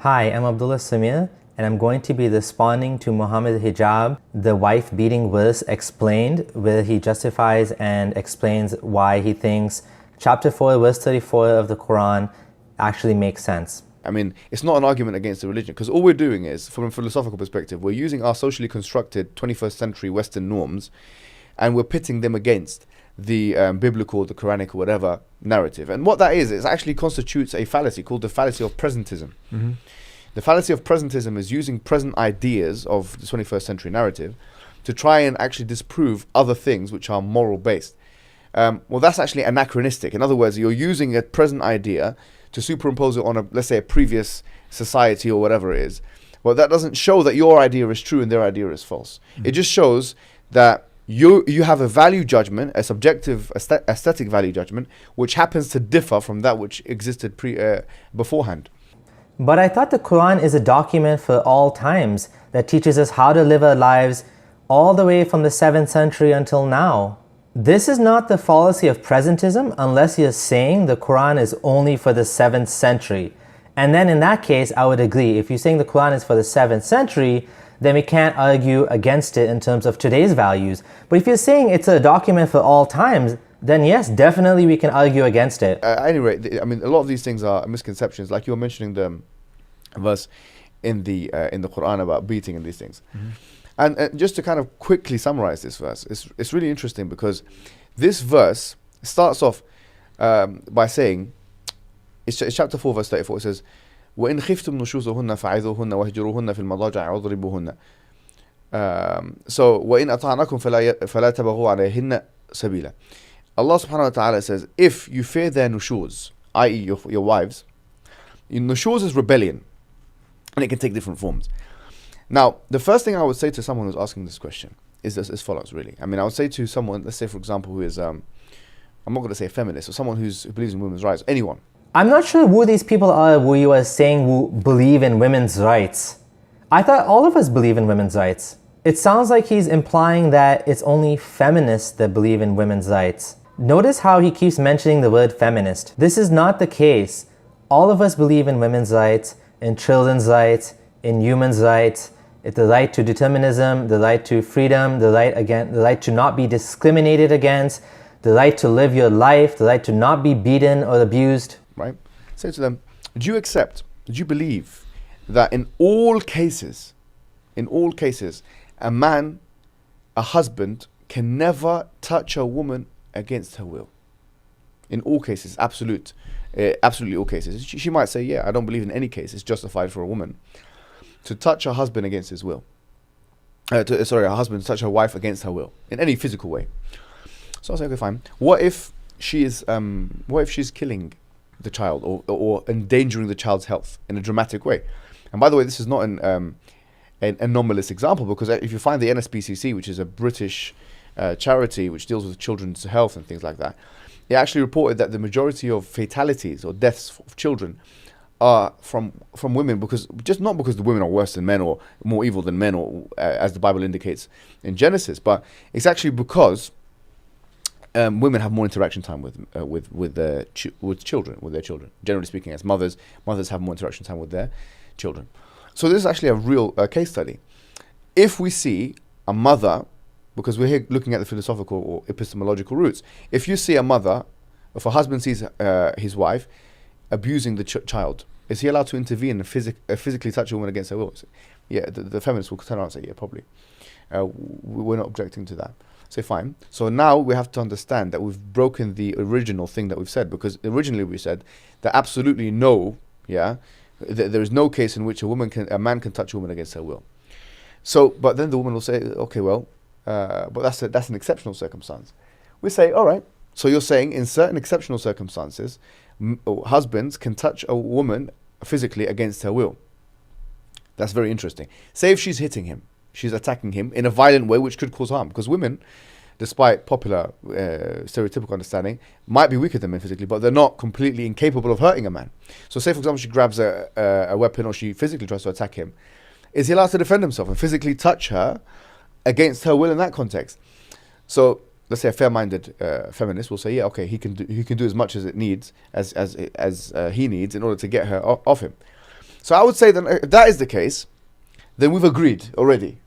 Hi, I'm Abdullah Samir, and I'm going to be responding to Muhammad Hijab, the wife beating verse explained, where he justifies and explains why he thinks chapter 4, verse 34 of the Quran actually makes sense. I mean, it's not an argument against the religion, because all we're doing is, from a philosophical perspective, we're using our socially constructed 21st century Western norms, and we're pitting them against the biblical, the Quranic, or whatever narrative. And what that is, it actually constitutes a fallacy called the fallacy of presentism. The fallacy of presentism is using present ideas of the 21st century narrative to try and actually disprove other things which are moral based. Well, that's actually anachronistic. In other words, you're using a present idea to superimpose it on a, let's say, a previous society or whatever it is. Well, that doesn't show that your idea is true and their idea is false. It just shows that you have a value judgment, a subjective aesthetic value judgment, which happens to differ from that which existed beforehand. But I thought the Quran is a document for all times that teaches us how to live our lives all the way from the 7th century until now. This is not the fallacy of presentism unless you're saying the Quran is only for the 7th century. And then in that case, I would agree. If you're saying the Quran is for the 7th century, then we can't argue against it in terms of today's values. But if you're saying it's a document for all times, then yes, definitely we can argue against it. Anyway, I mean, a lot of these things are misconceptions. Like you were mentioning the verse in the Quran about beating and these things. And just to kind of quickly summarize this verse, it's really interesting because this verse starts off by saying, it's chapter 4 verse 34, it says, وَإِنْ خِفْتُمْ نُشُوزُهُنَّ فَعِذُوهُنَّ وَهْجُرُوهُنَّ فِي الْمَضَاجِعِ وَاضْرِبُوهُنَّ. So وَإِنْ أَطَعْنَكُمْ فَلَا تَبَغُوا عَلَيْهِنَّ سَبِيلًا. Allah subhanahu wa ta'ala says, if you fear their nushuz, i.e. your wives, nushuz is rebellion, and it can take different forms. Now, the first thing I would say to someone who's asking this question is as follows, really. I mean, I would say to someone, let's say for example, who is, I'm not going to say a feminist, or someone who believes in women's rights, anyone. I'm not sure who these people are who you are saying who believe in women's rights. I thought all of us believe in women's rights. It sounds like he's implying that it's only feminists that believe in women's rights. Notice how he keeps mentioning the word feminist. This is not the case. All of us believe in women's rights, in children's rights, in humans' rights, the right to determinism, the right to freedom, the right to not be discriminated against, the right to live your life, the right to not be beaten or abused. Right? Say to them, do you believe that in all cases, a man, a husband, can never touch a woman against her will? In all cases, absolutely all cases. She might say, yeah, I don't believe in any case it's justified for a woman to touch her husband against his will. Her husband to touch her wife against her will in any physical way. So I'll say, okay, fine. What if she's killing the child or endangering the child's health in a dramatic way? And by the way, this is not an anomalous example, because if you find the NSPCC, which is a British charity which deals with children's health and things like that, it actually reported that the majority of fatalities or deaths of children are from women, not because the women are worse than men or more evil than men, or as the Bible indicates in Genesis, but it's actually because women have more interaction time with their children. Generally speaking, as mothers have more interaction time with their children. So this is actually a real case study. If we see a mother, because we're here looking at the philosophical or epistemological roots, if you see a mother, if a husband sees his wife abusing the child, is he allowed to intervene and physically touch a woman against her will? Yeah, the feminists will turn around and say, yeah, probably. We're not objecting to that. Say, fine. So now we have to understand that we've broken the original thing that we've said, because originally we said that absolutely no, there is no case in which a man can touch a woman against her will. So, but then the woman will say, okay, well, but that's an exceptional circumstance. We say, all right. So you're saying in certain exceptional circumstances, husbands can touch a woman physically against her will. That's very interesting. Say if she's hitting him, she's attacking him in a violent way which could cause harm, because women, despite popular stereotypical understanding, might be weaker than men physically, but they're not completely incapable of hurting a man. So say for example she grabs a weapon, or she physically tries to attack him, is he allowed to defend himself and physically touch her against her will in that context? So let's say a fair-minded feminist will say, yeah, okay, he can do as much as it needs, as he needs in order to get her off him. So I would say that if that is the case, then we've agreed already.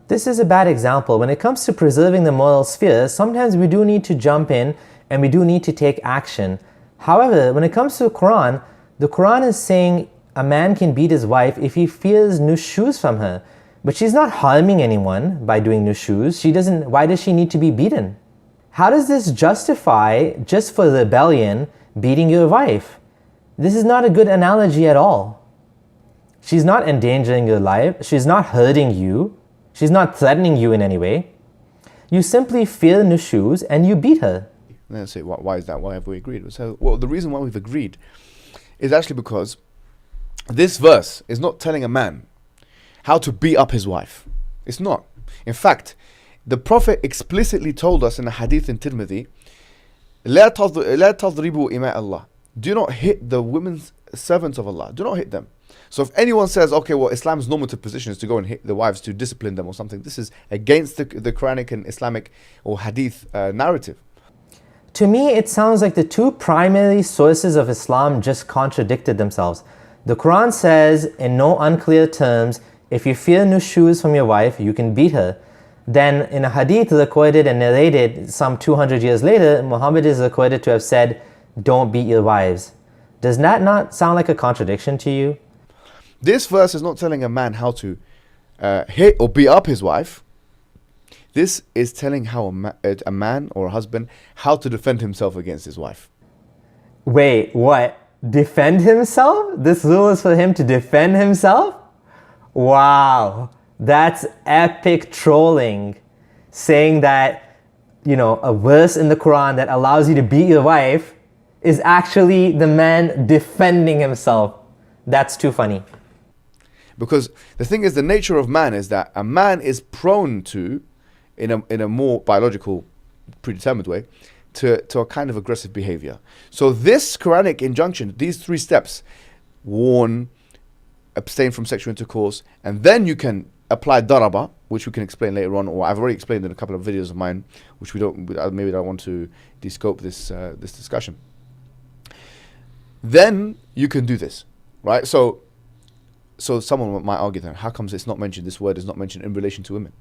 This is a bad example. When it comes to preserving the moral sphere, sometimes we do need to jump in and we do need to take action. However, when it comes to the Quran is saying a man can beat his wife if he fears nushuz from her. But she's not harming anyone by doing nushuz. Why does she need to be beaten? How does this justify, just for rebellion, beating your wife? This is not a good analogy at all. She's not endangering your life. She's not hurting you. She's not threatening you in any way. You simply fear nushuz and you beat her. And then say, why is that? Why have we agreed? So, well, the reason why we've agreed is actually because this verse is not telling a man how to beat up his wife. It's not. In fact, the Prophet explicitly told us in the hadith in Tirmidhi, لا تضربوا إماء الله. Do not hit the women's servants of Allah. Do not hit them. So if anyone says, okay, well, Islam's normative position is to go and hit the wives to discipline them or something, this is against the Quranic and Islamic or hadith narrative. To me, it sounds like the two primary sources of Islam just contradicted themselves. The Quran says, in no unclear terms, if you fear nushuz from your wife, you can beat her. Then in a hadith recorded and narrated some 200 years later, Muhammad is recorded to have said, don't beat your wives. Does that not sound like a contradiction to you? This verse is not telling a man how to hit or beat up his wife. This is telling how a man or a husband how to defend himself against his wife. Wait, what? Defend himself? This rule is for him to defend himself? Wow, that's epic trolling. Saying that, a verse in the Quran that allows you to beat your wife is actually the man defending himself. That's too funny. Because the thing is, the nature of man is that a man is prone to, in a more biological, predetermined way, to a kind of aggressive behavior. So this Quranic injunction, these 3 steps, warn, abstain from sexual intercourse, and then you can apply daraba, which we can explain later on, or I've already explained in a couple of videos of mine, which maybe I don't want to descope this discussion. Then you can do this, right? So someone might argue then, how comes it's not mentioned, this word is not mentioned in relation to women?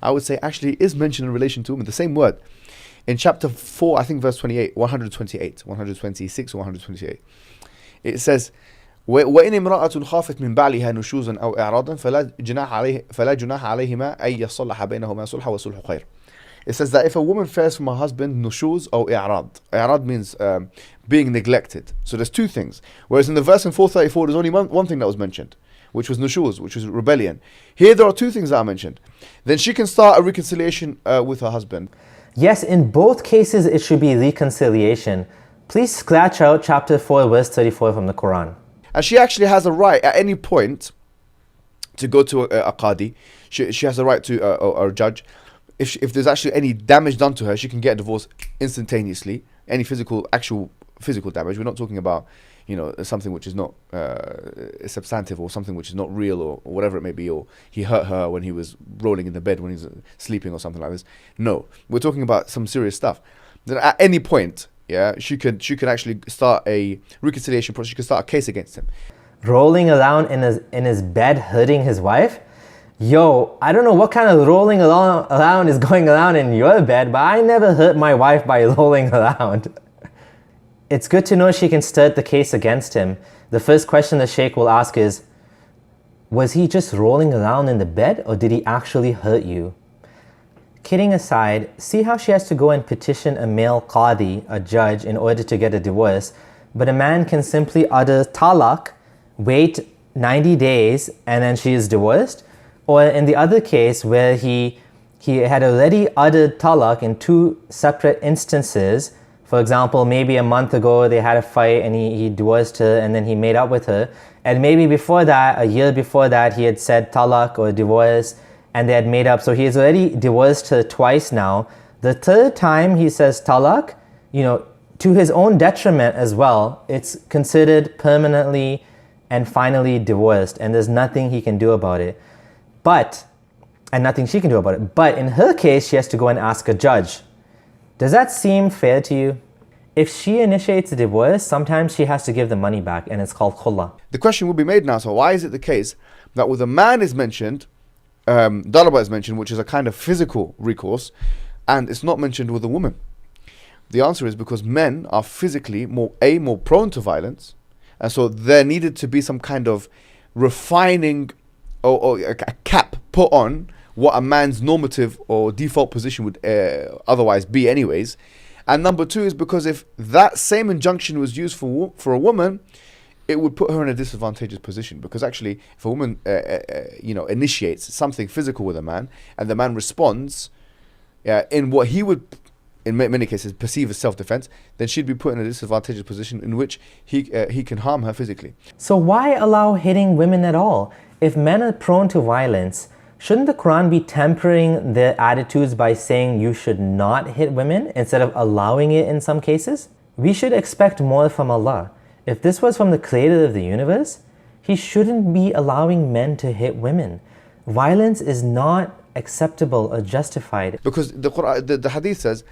I would say actually it is mentioned in relation to women, the same word. In chapter 4, I think verse 28, 126 or 128, it says, وإن امرأة خافت من بعلها نشوزا أو إعراضا فلا جناح عليهما أن يصلح بينهما صلحا وصلح خير. It says that if a woman fears from her husband nushuz or i'rad. I'rad means being neglected. So there's 2 things. Whereas in the verse in 434, there's only one thing that was mentioned, which was nushuz, which was rebellion. Here there are 2 things that are mentioned. Then she can start a reconciliation with her husband. Yes, in both cases it should be reconciliation. Please scratch out chapter 4, verse 34 from the Quran. And she actually has a right at any point to go to a qadi. She has a right to or a judge. If there's actually any damage done to her, she can get a divorce instantaneously. Any actual physical damage. We're not talking about, something which is not substantive, or something which is not real, or whatever it may be, or he hurt her when he was rolling in the bed when he was sleeping or something like this. No, we're talking about some serious stuff. Then at any point, she could actually start a reconciliation process. She could start a case against him. Rolling around in his bed, hurting his wife? Yo, I don't know what kind of rolling around is going around in your bed, but I never hurt my wife by rolling around. It's good to know she can start the case against him. The first question the Sheikh will ask is, was he just rolling around in the bed, or did he actually hurt you? Kidding aside, see how she has to go and petition a male qadi, a judge, in order to get a divorce, but a man can simply utter talaq, wait 90 days, and then she is divorced? Or in the other case where he had already uttered talaq in 2 separate instances. For example, maybe a month ago they had a fight and he divorced her and then he made up with her. And maybe before that, a year before that, he had said talaq or divorce and they had made up. So he has already divorced her twice now. The 3rd time he says talaq, to his own detriment as well, it's considered permanently and finally divorced, and there's nothing he can do about it. And nothing she can do about it. But in her case, she has to go and ask a judge. Does that seem fair to you? If she initiates a divorce, sometimes she has to give the money back, and it's called khulla. The question will be made now, so why is it the case that with a man is mentioned, daraba is mentioned, which is a kind of physical recourse, and it's not mentioned with a woman? The answer is because men are physically more prone to violence, and so there needed to be some kind of refining or a cap put on what a man's normative or default position would otherwise be anyways. And number two is because if that same injunction was used for a woman, it would put her in a disadvantageous position, because actually if a woman initiates something physical with a man and the man responds in what he would in many cases perceive as self-defense, then she'd be put in a disadvantageous position in which he can harm her physically. So why allow hitting women at all? If men are prone to violence, shouldn't the Quran be tempering their attitudes by saying you should not hit women instead of allowing it in some cases? We should expect more from Allah. If this was from the creator of the universe, He shouldn't be allowing men to hit women. Violence is not acceptable or justified. Because the Quran, the hadith says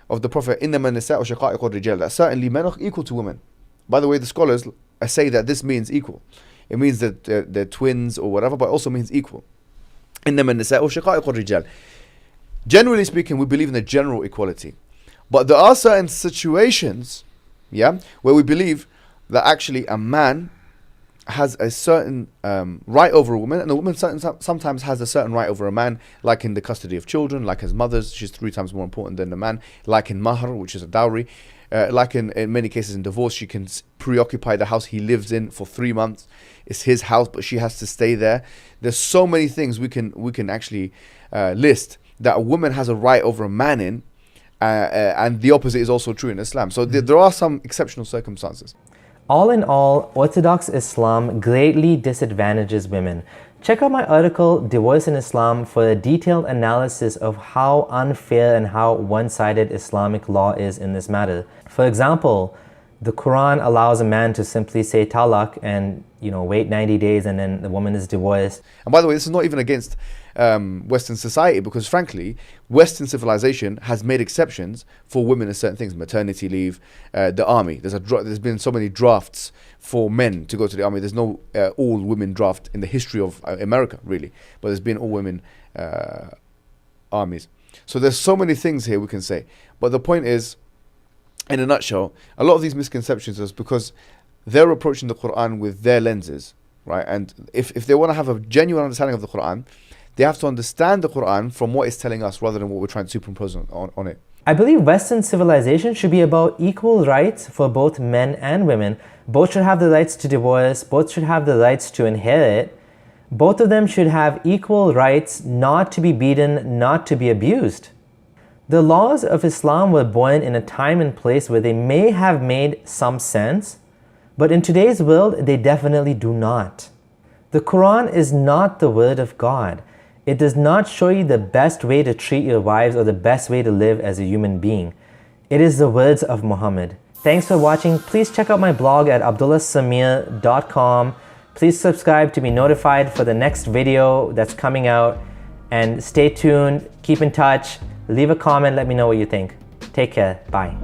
of the Prophet, إِنَّمَا النِّسَاءُ شَقَائِقُ الرِّجَالِ, that certainly men are equal to women. By the way, the scholars say that this means equal. It means that they're twins or whatever, but also means equal. إِنَّمَا النِّسَاءُ شَقَائِقُ الرِّجَالِ. Generally speaking, we believe in the general equality. But there are certain situations, where we believe that actually a man has a certain right over a woman, and a woman sometimes has a certain right over a man, like in the custody of children, like as mothers, she's 3 times more important than the man, like in mahr, which is a dowry, like in many cases in divorce, she can preoccupy the house he lives in for 3 months. It's his house, but she has to stay there. There's so many things we can actually list that a woman has a right over a man in, and the opposite is also true in Islam. So there are some exceptional circumstances. All in all, Orthodox Islam greatly disadvantages women. Check out my article, Divorce in Islam, for a detailed analysis of how unfair and how one-sided Islamic law is in this matter. For example, the Quran allows a man to simply say talaq and wait 90 days and then the woman is divorced. And by the way, this is not even against Western society, because frankly, Western civilization has made exceptions for women in certain things: maternity leave, the army. There's been so many drafts for men to go to the army. There's no all-women draft in the history of America, really, but there's been all-women armies. So there's so many things here we can say. But the point is, in a nutshell, a lot of these misconceptions is because they're approaching the Quran with their lenses, right? And if they want to have a genuine understanding of the Quran, they have to understand the Quran from what it's telling us rather than what we're trying to superimpose on it. I believe Western civilization should be about equal rights for both men and women. Both should have the rights to divorce, both should have the rights to inherit. Both of them should have equal rights not to be beaten, not to be abused. The laws of Islam were born in a time and place where they may have made some sense, but in today's world, they definitely do not. The Quran is not the word of God. It does not show you the best way to treat your wives or the best way to live as a human being. It is the words of Muhammad. Thanks for watching. Please check out my blog at abdullahsamir.com. Please subscribe to be notified for the next video that's coming out. And stay tuned, keep in touch, leave a comment, let me know what you think. Take care, bye.